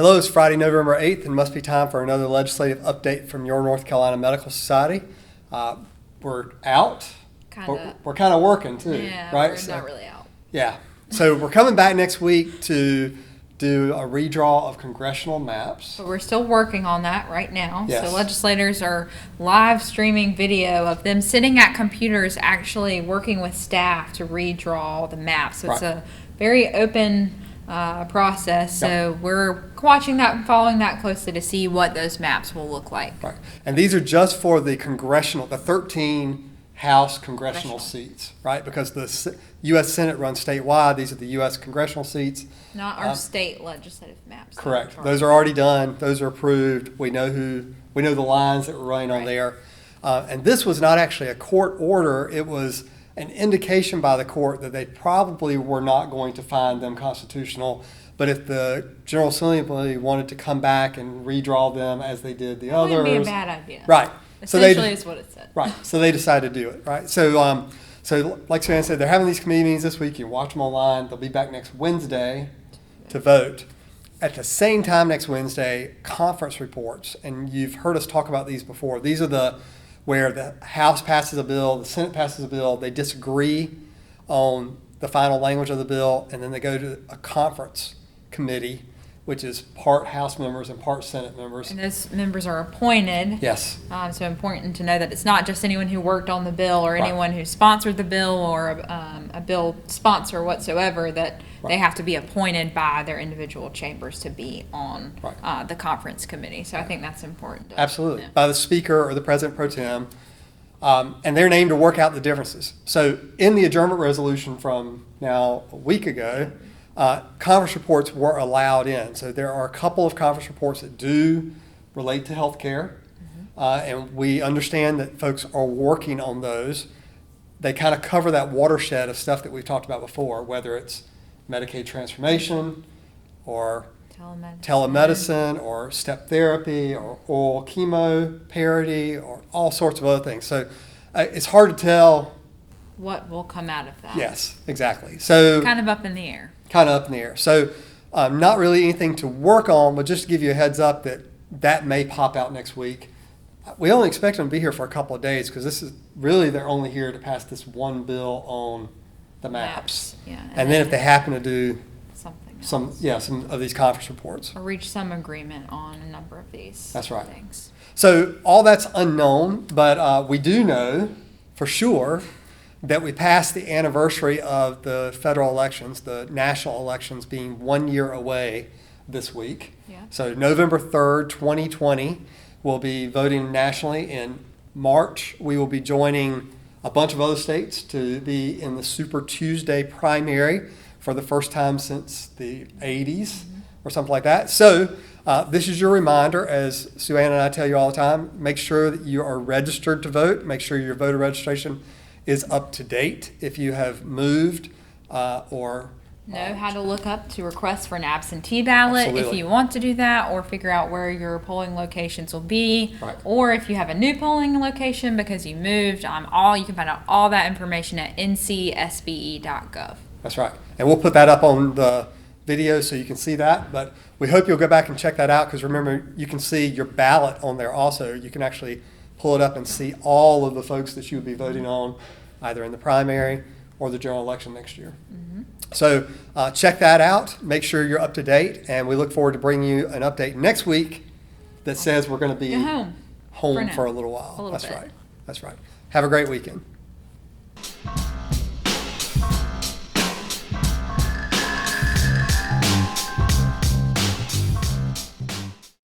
Hello, it's Friday, November 8th, and must be time for another legislative update from your North Carolina Medical Society. We're out. We're kind of working too, right? We're not really out. Yeah. So we're coming back next week to do a redraw of congressional maps. But we're still working on that right now. Yes. So legislators are live streaming video of them sitting at computers actually working with staff to redraw the maps. So it's a very open process. So we're watching that and following that closely to see what those maps will look like. Right. And these are just for the 13 House congressional seats, right? Because the U.S. Senate runs statewide. These are the U.S. congressional seats. Not our state legislative maps. Correct. Those are already done. Those are approved. We know the lines that we're running on there. And this was not actually a court order. It was an indication by the court that they probably were not going to find them constitutional. But if the General Assembly wanted to come back and redraw them as they did the others. It wouldn't be a bad idea. Right. Essentially is what it said. Right. So they decided to do it. Right. So like Savannah said, they're having these committee meetings this week. You can watch them online. They'll be back next Wednesday to vote. At the same time next Wednesday, conference reports. And you've heard us talk about these before. These are where the House passes a bill, the Senate passes a bill, they disagree on the final language of the bill, and then they go to a conference committee, which is part House members and part Senate members. And those members are appointed. Yes. So important to know that it's not just anyone who worked on the bill or anyone who sponsored the bill or a bill sponsor whatsoever, that they have to be appointed by their individual chambers to be on the conference committee. So I think that's important. Absolutely. By the Speaker or the President Pro Tem. And they're named to work out the differences. So in the adjournment resolution from now a week ago, conference reports were allowed in. So there are a couple of conference reports that do relate to health care. And we understand that folks are working on those. They kind of cover that watershed of stuff that we've talked about before, whether it's Medicaid transformation or telemedicine or step therapy or oral chemo parity or all sorts of other things. So it's hard to tell what will come out of that. Yes, exactly. So kind of up in the air. So not really anything to work on, but just to give you a heads up that may pop out next week. We only expect them to be here for a couple of days because this is really they're only here to pass this one bill on the maps. Yeah. And then if they happen to do some of these conference reports. Or reach some agreement on a number of these things. So all that's unknown, but we do know for sure that we passed the anniversary of the federal elections, the national elections being 1 year away this week. Yeah. So November 3rd, 2020, we'll be voting nationally. In March, we will be joining a bunch of other states to be in the Super Tuesday primary for the first time since the 80s or something like that. So this is your reminder, as Sue Ann and I tell you all the time, make sure that you are registered to vote. Make sure your voter registration is up to date. If you have moved or know how to look up to request for an absentee ballot. Absolutely. If you want to do that, or figure out where your polling locations will be, or if you have a new polling location because you moved, you can find out all that information at ncsbe.gov. That's right. And we'll put that up on the video so you can see that. But we hope you'll go back and check that out because remember, you can see your ballot on there also. You can actually pull it up and see all of the folks that you would be voting on either in the primary or the general election next year. So check that out. Make sure you're up to date. And we look forward to bringing you an update next week that says we're going to be home for a little while. That's right. Have a great weekend.